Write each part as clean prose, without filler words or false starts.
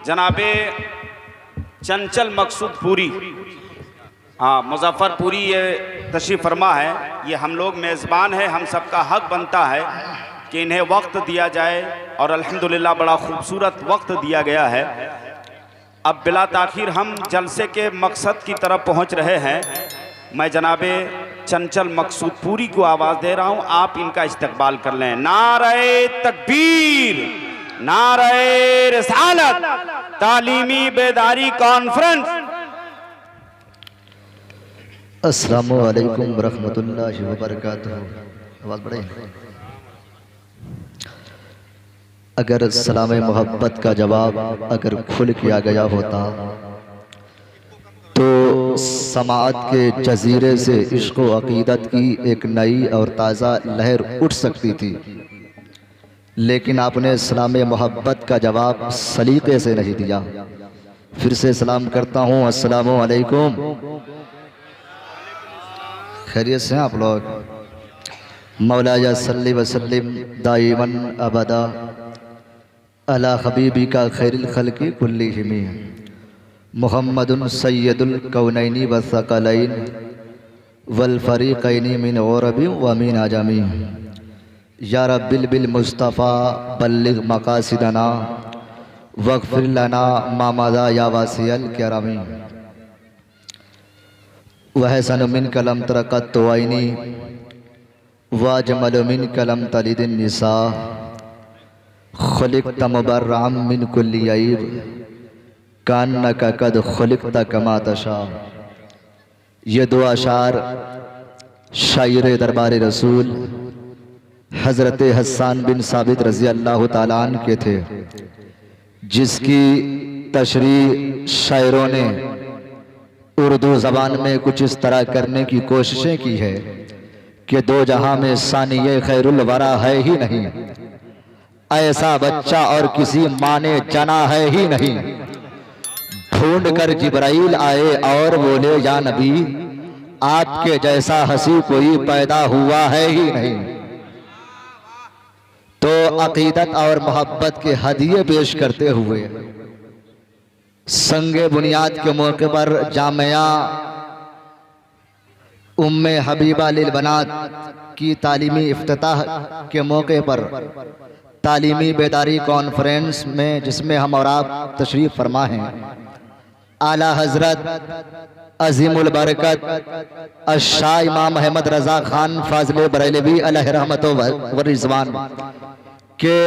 जनाबे चंचल मकसूद पूरी, हाँ मुजफ्फरपुरी ये तशरीफ़ फरमा है। ये हम लोग मेज़बान हैं, हम सबका हक बनता है कि इन्हें वक्त दिया जाए और अल्हम्दुलिल्लाह बड़ा खूबसूरत वक्त दिया गया है। अब बिला ताख़ीर हम जलसे के मकसद की तरफ पहुंच रहे हैं। मैं जनाबे चंचल मकसूद पूरी को आवाज़ दे रहा हूं, आप इनका इस्तकबाल कर लें। नारे तकबीर, नारे रिसालत, तालीमी बेदारी कॉन्फ्रेंस। अस्सलामु अलैकुम वरहमतुल्लाहि वबरकातुहू। आवाज़ बढ़े। अगर सलाम मोहब्बत का जवाब अगर खुल किया गया होता तो समाअत के जजीरे से इश्क़ व अक़ीदत की एक नई और ताज़ा लहर उठ सकती थी, लेकिन आपने सलाम मोहब्बत का जवाब सलीक़े से नहीं दिया। फिर से सलाम करता हूँ, अस्सलामु अलैकुम। खैरियत से हैं आप लोग? मौलाया सल्ली व सल्लिम दाइमन अबदा अला हबीबी का खैरुल खल्क़ि कुल्लिहिम मुहम्मदुन सय्यदुल कौनैनि व सकलैन वल फरीक़ैनि मिन औरबि व मिन अजमी। या रब्बिल बिल मुस्तफ़ा बल्लिग मक़ासिदना वग़फ़िर लना मा मज़ा या वासिअल करमी। वहसन मिन कलम तरक़त तोइनी वाजमल मिन कलम तलिदिन निसा खुलिक़त मुबर्रअम मिन कुल्ली ऐब कान्नका क़द खुलिक़त कमा तशा। ये दो अशार शायर दरबार रसूल हज़रत हस्सान बिन साबित रज़ी अल्लाह ताला अन्हु के थे, जिसकी तशरीह शायरों ने उर्दू ज़बान में कुछ इस तरह करने की कोशिशें की है कि दो जहां में सानिए खैरुल वरा है ही नहीं, ऐसा बच्चा और किसी माँ ने जना है ही नहीं। ढूंढ कर जिब्राइल आए और बोले, या नबी आपके जैसा हंसी कोई पैदा हुआ है ही नहीं। तो अकीदत और मोहब्बत के हदिये पेश करते हुए संगे बुनियाद के मौके पर जामिया उम्मे हबीबा लिल बनात की तालीमी इफ्तिताह के मौके पर तालीमी बेदारी कॉन्फ्रेंस में, जिसमें हम और आप तशरीफ़ फरमा हैं, आला हज़रत अज़ीमुल बरकत अश-शाह इमाम अहमद रज़ा खान फाज़िल बरेलवी अलैहि रहमत व रिज़वान के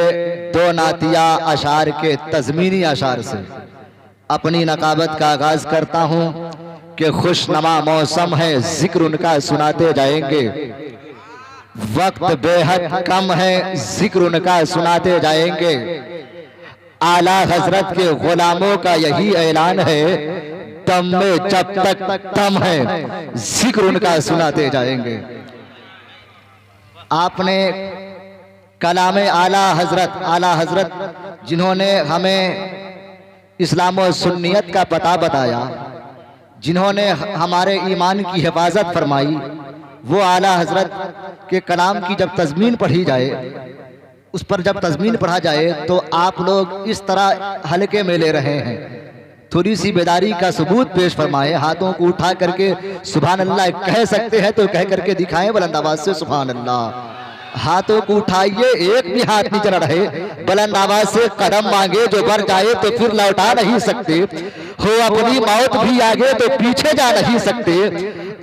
दो नातिया अशार के तज़मीनी अशार से अपनी नकाबत का आगाज़ करता हूँ कि खुशनमा मौसम है, जिक्र उनका सुनाते जाएंगे। वक्त बेहद कम है, जिक्र उनका सुनाते जाएंगे। आला हजरत के गुलामों का यही ऐलान है, दम में जब तक दम है, जिक्र उनका सुनाते जाएंगे। आपने कलाम आला हजरत जिन्होंने हमें इस्लाम और सुन्नियत का पता बताया, जिन्होंने हमारे ईमान की हिफाजत फरमाई, वो आला हजरत के कलाम की जब तज़मीन पढ़ी जाए, उस पर जब तज़मीन पढ़ा जाए तो आप लोग इस तरह हल्के में ले रहे हैं। थोड़ी सी बेदारी का सबूत पेश फरमाए, हाथों को उठा करके सुभान अल्लाह कह सकते हैं तो कह करके दिखाएं बुलंद आवाज से सुभान अल्लाह। हाथों को उठाइए, एक भी हाथ नीचे न रहे, बुलंद आवाज से कदम मांगे, जो बढ़ जाए तो फिर लौटा नहीं सकते हो, अपनी मौत भी आगे तो पीछे जा नहीं सकते।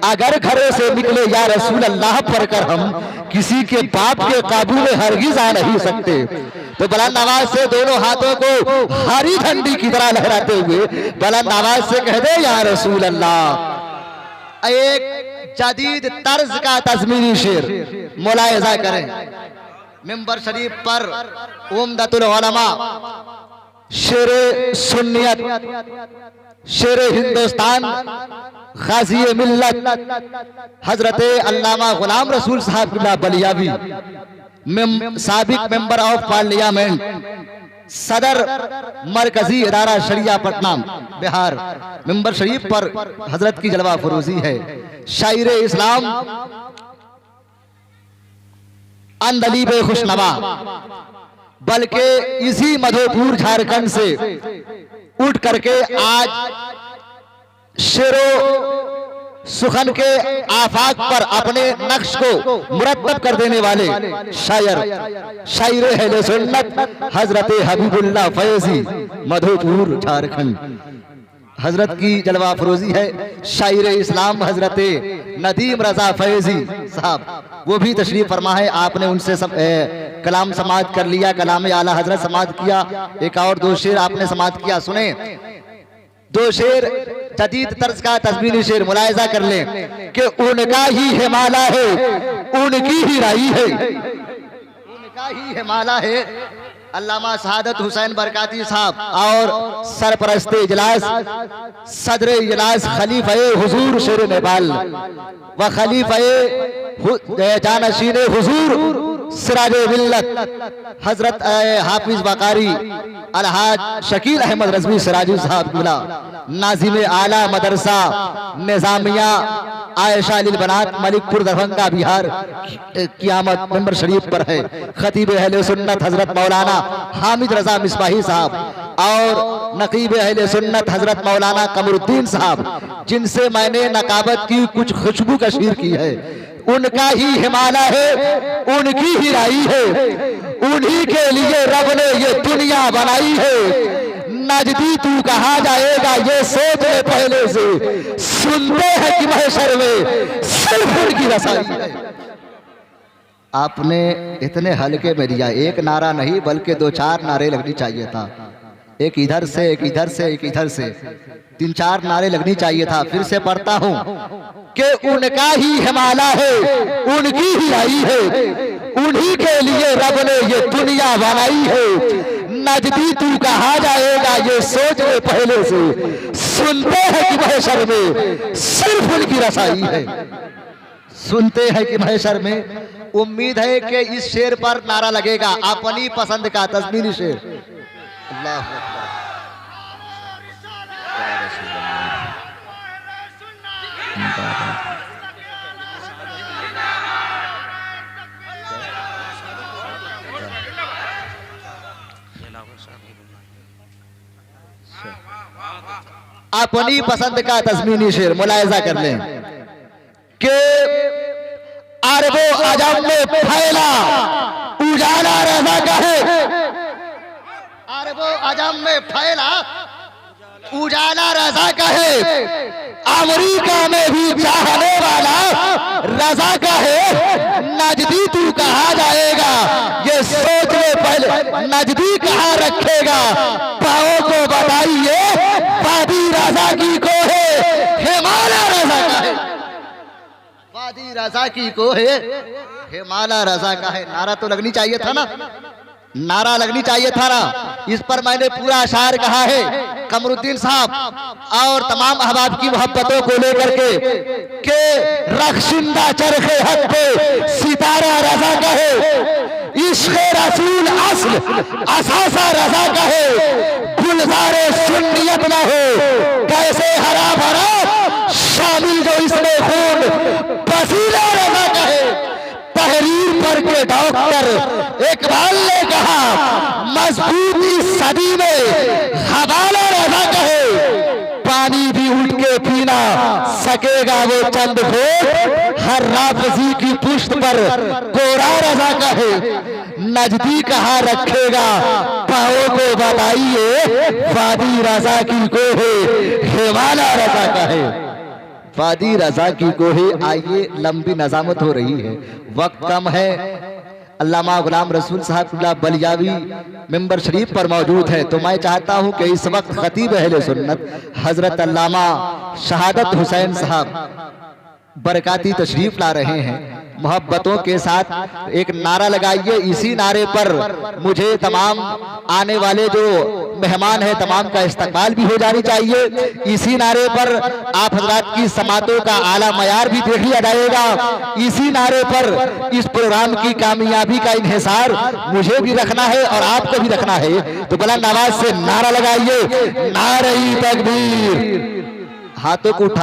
अगर घरों से निकले या रसूल अल्लाह पढ़कर हम किसी के बाप के काबू में हरगिज आ नहीं सकते। तो बुलंद आवाज से दोनों हाथों को हरी झंडी की तरह लहराते हुए बुलंद आवाज से कह दे या रसूल अल्लाह। एक जदीद तर्ज का तज़मीनी शेर मुलाहिज़ा करें। मिंबर शरीफ पर उम्दतुल उलमा, शेरे सुन्नियत, शेरे हिंदुस्तान, गाज़ी मिल्लत हजरत अल्लामा गुलाम रसूल साहब किबला बलियावी, साबिक मेंबर ऑफ पार्लियामेंट, सदर मरकजी इदारा शरिया पटना बिहार, मिंबर शरीफ पर हजरत की जलवा फरोजी है। शायर इस्लाम अंदलीब खुशनवा, बल्कि इसी मधोपुर झारखंड से उठ करके आज शेरो सुखन के आफाक पर अपने नक्श को मुरतब कर देने वाले शायर अहले सुन्नत हजरत हबीबुल्लाह फैजी मधुपुर झारखंड। हजरत की जलवा फरोजी है शायर इस्लाम हजरत नदीम रजा फैजी साहब, वो भी तशरीफ फरमा है। आपने उनसे कलाम समाअत कर लिया, कलाम आला हजरत समाअत किया। एक और दो शेर आपने समाअत किया, सुने दो शेर जदीद तर्ज का तस्बीनी शेर मुलायजा कर लें कि उनका ही हिमाला है, उनकी ही राई है, उनका ही हिमाला है। अल्लामा शहादत हुसैन बरकाती साहब और सरपरस्त इजलास सदर इजलास खलीफे हुजूर शेर नेपाल व खलीफे जानशीन हुजूर सिराजे मिल्लत हजरत हाफिज बकारी अलहाज शकील अहमद रजवी सिराजी साहब मिला, नाजिम आला मदरसा निजामिया आयशा लिल बनात मलिकपुर दरभंगा बिहार क़ियामत मेंबर शरीफ पर है। खतीब अहले सुन्नत हजरत मौलाना हामिद रजा मिसबाही साहब और नकीब अहले सुन्नत हजरत मौलाना कमरुद्दीन साहब, जिनसे मैंने नकाबत की कुछ खुशबू कशीर की है। उनका ही हिमाला है, उनकी ही राई है, उन्हीं के लिए रब ने ये दुनिया बनाई है। नजदी तू कहाँ जाएगा ये सोच ले पहले से, सुनते हैं कि महशर में सिर्फ उनकी रसाई है। आपने इतने हल्के में दिया, एक नारा नहीं बल्कि दो चार नारे लगनी चाहिए था। एक इधर से, एक इधर से, एक इधर से, तीन चार नारे लगनी चाहिए था। फिर से पढ़ता हूं कि उनका ही हिमाला है, उनकी ही आई है, उन्हीं के लिए रब ने ये दुनिया बनाई है। नजदी तू कहाँ जाएगा ये सोच ले पहले से, सुनते हैं कि महशर में सिर्फ उनकी रसाई है। सुनते हैं कि महशर में, उम्मीद है कि इस शेर पर नारा लगेगा अपनी पसंद का तस्मीरी शेर। अल्लाह अकबर। अपनी पसंद का तस्मीनी शेर मुलायजा कर लें कि अरबो अजम में फैला उजाला रजा का है, अरबो अजम में फैला उजाला रजा का है। अमेरिका में भी चाहने वाला रजा का है। नजदी तू कहाँ जाएगा ये सोच ले पहले, नजदी कहाँ रखेगा पाओ को बताइए। वादी रजा की को है हिमालय रजा का है, वादी रजा की को है हिमालय रजा का है। नारा तो लगनी चाहिए था ना, नारा लगनी चाहिए था ना। इस पर मैंने पूरा अशार कहा है कमरुद्दीन साहब और तमाम अहबाब की मोहब्बतों को लेकर के रखशिंदा चरखे हक पे सितारा रजा का है। इश्क़ रसूल असल असासा रजा का है। गुलजारे सुन्नियत ना हो कैसे हरा भरा शामिल जो इसमें खून पसीना रजा का है। तहरीर पर के डॉक्टर इकबाल ने कहा मजबूती सदी में हवाला रजा कहे। पानी भी उठ के पीना सकेगा वो चंद घोट, हर राफजी की पुश्त पर कोरा रजा कहे। नजदी कहाँ रखेगा पाओ को बताइए। वादी रजा की को है हिमालय रजा का है, वादी रजा की को है। आइए लंबी नजामत हो रही है, वक्त कम है। अल्लामा गुलाम रसूल साहब बलियावी मेंबर शरीफ पर मौजूद है, तो मैं चाहता हूं कि इस वक्त खतीब अहले सुन्नत हजरत अल्लामा शहादत हुसैन साहब बरकाती तशरीफ ला रहे हैं। मोहब्बतों के साथ एक नारा लगाइए। इसी नारे पर मुझे तमाम आने वाले जो मेहमान हैं तमाम का इस्तकबाल भी हो जानी चाहिए। इसी नारे पर आप हजरात की समातों का आला मयार भी देख लिया जाएगा। इसी नारे पर इस प्रोग्राम की कामयाबी का इन्हिसार मुझे भी रखना है और आपको भी रखना है। तो बुलंद आवाज से नारा लगाइए, नारे तकबीर। हाथों को उठा